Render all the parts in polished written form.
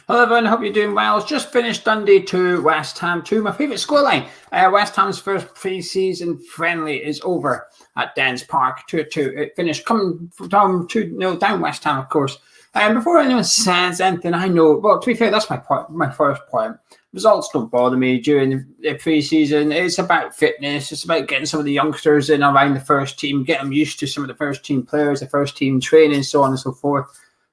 Hello everyone, hope you're doing well. It's just finished Dundee 2, West Ham 2. My favourite scoreline. West Ham's first pre-season friendly is over at Dens Park, 2-2. It finished coming down 2-0 down West Ham, of course. Before anyone says anything, I know, well, to be fair, that's my first point. Results don't bother me during the pre-season. It's about fitness. It's about getting some of the youngsters in around the first team, get them used to some of the first team players, the first team training, so on and so forth.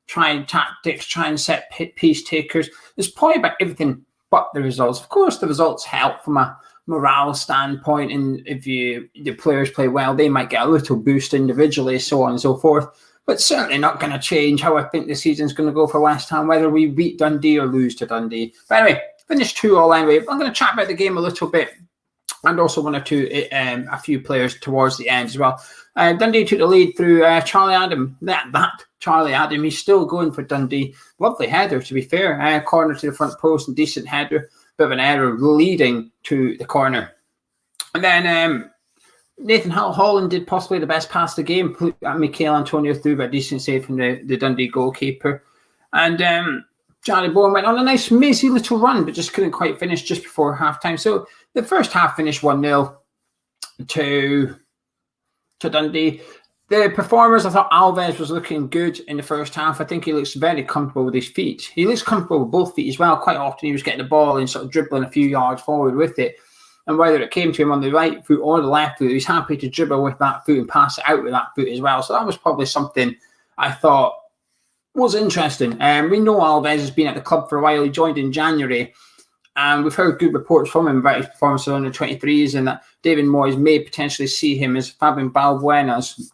Trying tactics, trying set piece takers. It's probably about everything but the results. Of course, the results help from a morale standpoint, and if the players play well, they might get a little boost individually, so on and so forth. But certainly not going to change how I think the season's going to go for West Ham, whether we beat Dundee or lose to Dundee. But anyway, finished 2-2 anyway. I'm going to chat about the game a little bit, and also one or two, a few players towards the end as well. Dundee took the lead through Charlie Adam. That Charlie Adam, he's still going for Dundee. Lovely header, to be fair. Corner to the front post and decent header. Bit of an error leading to the corner. And then Nathan Holland did possibly the best pass of the game. Put Michael Antonio through, but a decent save from the Dundee goalkeeper. And Jarrod Bowen went on a nice, mazy little run, but just couldn't quite finish just before half-time. So the first half finished 1-0 to Dundee. The performers, I thought Alves was looking good in the first half. I think he looks very comfortable with his feet. He looks comfortable with both feet as well. Quite often he was getting the ball and sort of dribbling a few yards forward with it. And whether it came to him on the right foot or the left foot, he's happy to dribble with that foot and pass it out with that foot as well. So that was probably something I thought was interesting. We know Alves has been at the club for a while. He joined in January. And we've heard good reports from him about his performance on the 23s, and that David Moyes may potentially see him as Fabian Balbuena's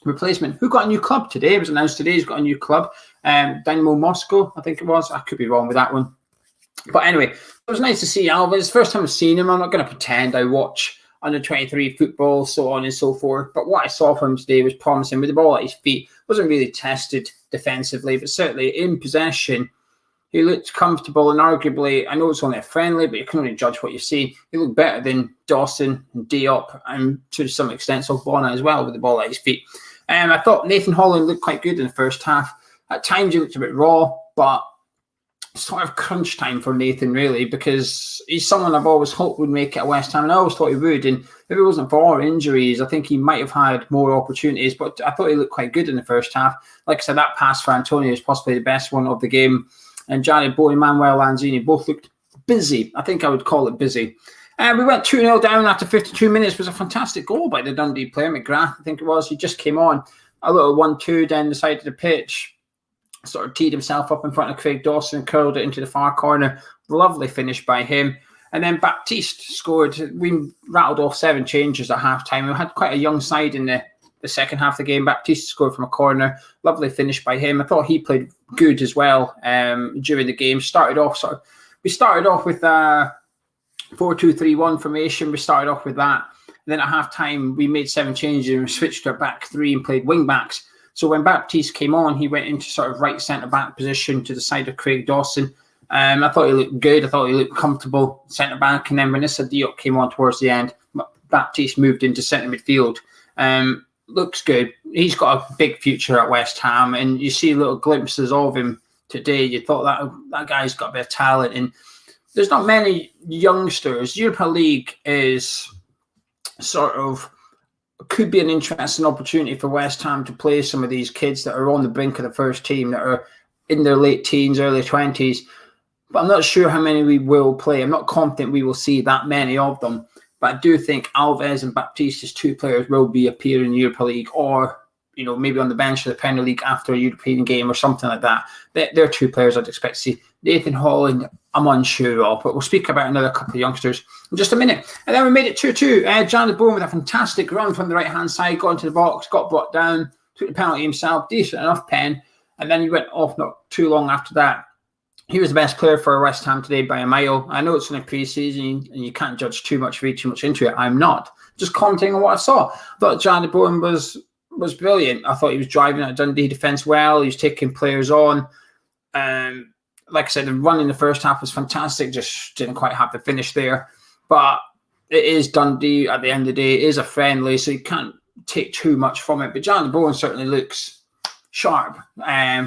replacement, who got a new club today. It was announced today he's got a new club, Dynamo Moscow, I think it was. I could be wrong with that one. But anyway, it was nice to see Alves. First time I've seen him. I'm not going to pretend I watch under 23 football, so on and so forth. But what I saw from him today was promising. With the ball at his feet, wasn't really tested defensively, but certainly in possession, he looked comfortable, and arguably, I know it's only a friendly, but you can only judge what you see. He looked better than Dawson and Diop, and to some extent, Sobona as well, with the ball at his feet. I thought Nathan Holland looked quite good in the first half. At times, he looked a bit raw, but sort of crunch time for Nathan, really, because he's someone I've always hoped would make it at West Ham, and I always thought he would. And if it wasn't for injuries, I think he might have had more opportunities, but I thought he looked quite good in the first half. Like I said, that pass for Antonio is possibly the best one of the game. And Jarrod Bowen, Manuel Lanzini both looked busy. I think I would call it busy. We went 2-0 down after 52 minutes. It was a fantastic goal by the Dundee player, McGrath, I think it was. He just came on a little 1-2 down the side of the pitch, sort of teed himself up in front of Craig Dawson and curled it into the far corner. Lovely finish by him. And then Baptiste scored. We rattled off 7 changes at half-time. We had quite a young side in the second half of the game. Baptiste scored from a corner. Lovely finish by him. I thought he played good as well during the game. We started off with a 4-2-3-1 formation. We started off with that. And then at half time, we made 7 changes and we switched to a back 3 and played wing backs. So when Baptiste came on, he went into sort of right centre back position to the side of Craig Dawson. I thought he looked good. I thought he looked comfortable centre back. And then when Issa Diop came on towards the end, Baptiste moved into centre midfield. Looks good. He's got a big future at West Ham, and you see little glimpses of him today. You thought that guy's got a bit of talent, and there's not many youngsters. Europa League is sort of could be an interesting opportunity for West Ham to play some of these kids that are on the brink of the first team, that are in their late teens, early 20s. But I'm not sure how many we will play. I'm not confident we will see that many of them. But I do think Alves and Baptiste, as 2 players, will be appearing in the Europa League, or maybe on the bench of the Premier League after a European game or something like that. They're 2 players I'd expect to see. Nathan Holland, I'm unsure of, but we'll speak about another couple of youngsters in just a minute. And then we made it 2-2. Jarrod Bowen with a fantastic run from the right-hand side, got into the box, got brought down, took the penalty himself, decent enough pen, and then he went off not too long after that. He was the best player for West Ham today by a mile. I know it's in a pre-season and you can't judge too much, read too much into it. I'm not. Just commenting on what I saw. I thought Jarrod Bowen was brilliant. I thought he was driving at Dundee defence well. He was taking players on. Like I said, the run in the first half was fantastic. Just didn't quite have the finish there. But it is Dundee at the end of the day. It is a friendly, so you can't take too much from it. But Jarrod Bowen certainly looks sharp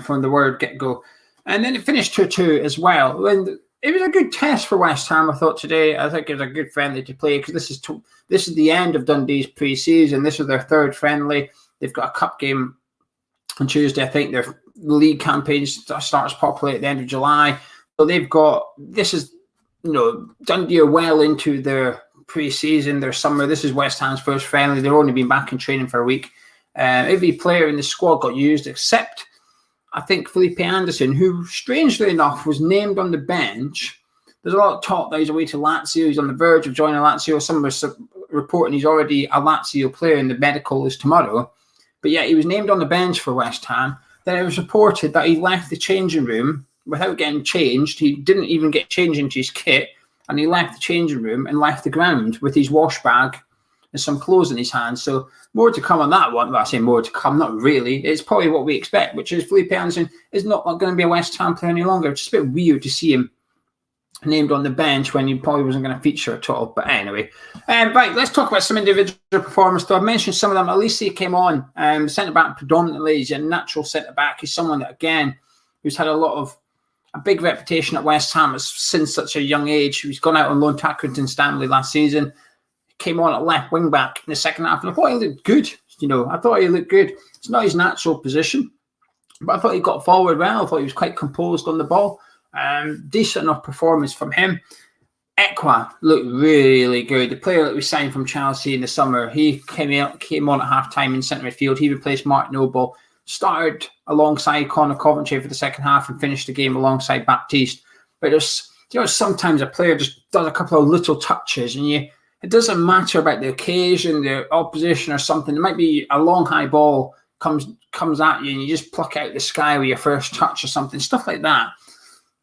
from the word get-go. And then it finished 2-2 as well. And it was a good test for West Ham, I thought, today. I think it was a good friendly to play because this is the end of Dundee's pre-season. This is their third friendly. They've got a cup game on Tuesday. I think their league campaign starts properly at the end of July. So they've got, this is, Dundee are well into their pre-season, their summer. This is West Ham's first friendly. They've only been back in training for a week. Every player in the squad got used except, I think, Felipe Anderson, who, strangely enough, was named on the bench. There's a lot of talk that he's away to Lazio. He's on the verge of joining Lazio. Some are reporting he's already a Lazio player and the medical is tomorrow. But yeah, he was named on the bench for West Ham. Then it was reported that he left the changing room without getting changed. He didn't even get changed into his kit. And he left the changing room and left the ground with his wash bag and some clothes in his hands. So more to come on that one. Well, I say more to come, not really. It's probably what we expect, which is Felipe Anderson is not going to be a West Ham player any longer. It's just a bit weird to see him named on the bench when he probably wasn't going to feature at all. But anyway, right, let's talk about some individual performance. So I've mentioned some of them. Elise came on, centre-back predominantly. He's a natural centre-back. He's someone that, again, who's had a big reputation at West Ham since such a young age. He's gone out on loan to Accrington Stanley last season. Came on at left wing back in the second half, and I thought he looked good. I thought he looked good. It's not his natural position, but I thought he got forward well. I thought he was quite composed on the ball. Decent enough performance from him. Ekwa looked really good. The player that we signed from Chelsea in the summer, he came on at half time in centre midfield. He replaced Mark Noble. Started alongside Connor Coventry for the second half and finished the game alongside Baptiste. But there's, sometimes a player just does a couple of little touches and it doesn't matter about the occasion, the opposition or something. There might be a long high ball comes at you and you just pluck out the sky with your first touch or something, stuff like that.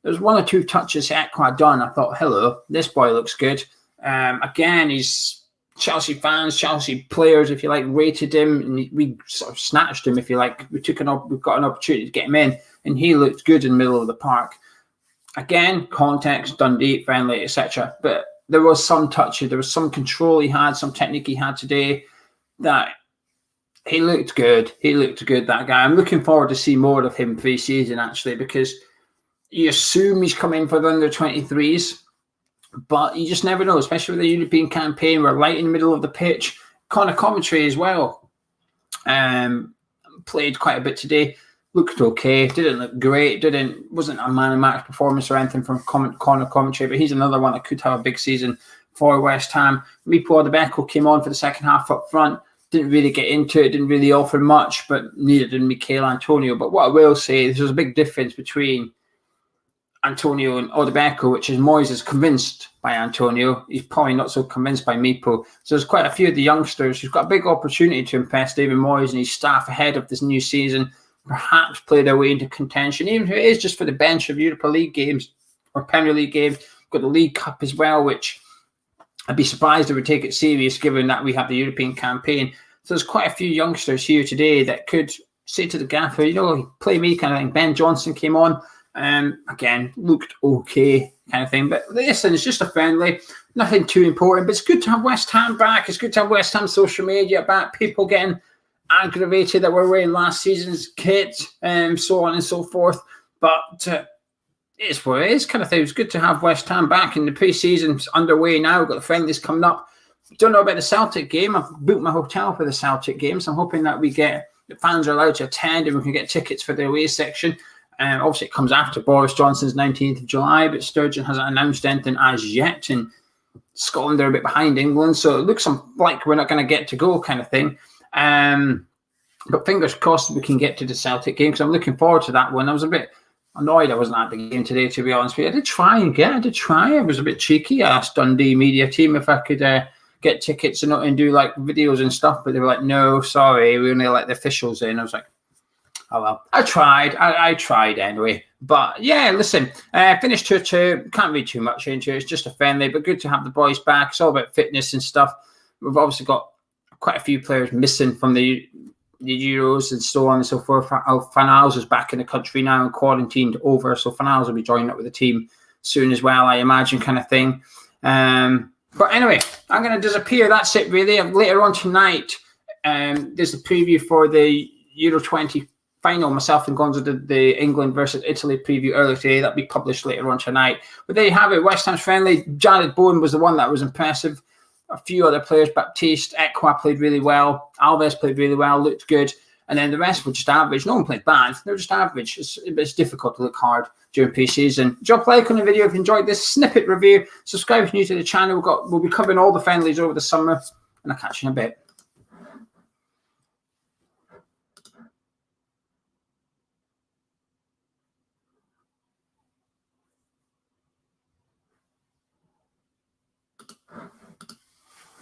There's one or two touches Ekwa done. I thought, hello, this boy looks good. Again, he's Chelsea fans, Chelsea players, if you like, rated him, and we sort of snatched him, if you like. We've got an opportunity to get him in, and he looked good in the middle of the park. Again, context, Dundee, friendly, etc. But there was some touches, there was some control he had, some technique he had today that he looked good. He looked good, that guy. I'm looking forward to see more of him pre-season, actually, because you assume he's coming for the under-23s, but you just never know, especially with the European campaign. We're right in the middle of the pitch. Connor Coventry as well played quite a bit today. Looked okay. Didn't look great. Wasn't a man-of-match performance or anything from Connor Coventry, but he's another one that could have a big season for West Ham. Mipo Odebeko came on for the second half up front. Didn't really get into it. Didn't really offer much, but neither did Mikel Antonio. But what I will say is there's a big difference between Antonio and Odebeko, which is Moyes is convinced by Antonio. He's probably not so convinced by Mipo. So there's quite a few of the youngsters who've got a big opportunity to impress David Moyes and his staff ahead of this new season, perhaps play their way into contention, even if it is just for the bench of Europa League games or Premier League games. We've got the League Cup as well, which I'd be surprised if we take it serious given that we have the European campaign. So there's quite a few youngsters here today that could say to the gaffer, play me kind of thing. Ben Johnson came on. Again, looked okay kind of thing. But listen, it's just a friendly, nothing too important. But it's good to have West Ham back. It's good to have West Ham social media back. People getting aggravated that we're wearing last season's kit and so on and so forth. But it's what it is kind of thing. It's good to have West Ham back. And the pre-season's underway now. We've got the friendlies coming up. Don't know about the Celtic game. I've booked my hotel for the Celtic game. So I'm hoping that the fans are allowed to attend and we can get tickets for the away section. Obviously, it comes after Boris Johnson's 19th of July, but Sturgeon hasn't announced anything as yet. And Scotland are a bit behind England, so it looks like we're not going to get to go kind of thing. But fingers crossed we can get to the Celtic game because I'm looking forward to that one. I was a bit annoyed I wasn't at the game today, to be honest with you. I did try. I was a bit cheeky. I asked Dundee media team if I could get tickets and do like videos and stuff, but they were like, no, sorry, we only let the officials in. I was like, oh well, I tried anyway. But yeah, listen, finished 2-2. Can't read too much into it. It's just a friendly, but good to have the boys back. It's all about fitness and stuff. We've obviously got quite a few players missing from the Euros and so on and so forth. Fanals is back in the country now and quarantined over, so Fanals will be joining up with the team soon as well, I imagine, kind of thing. But anyway, I'm going to disappear. That's it, really. Later on tonight, there's a preview for the Euro 20 final. Myself and Gonzo did the England versus Italy preview earlier today. That'll be published later on tonight. But there you have it. West Ham's friendly. Jarrod Bowen was the one that was impressive. A few other players, Baptiste, Ekwa played really well. Alves played really well, looked good. And then the rest were just average. No one played bad. They were just average. It's difficult to look hard during pre-season. Drop a like on the video if you enjoyed this snippet review. Subscribe if you're new to the channel. We'll be covering all the friendlies over the summer. And I'll catch you in a bit.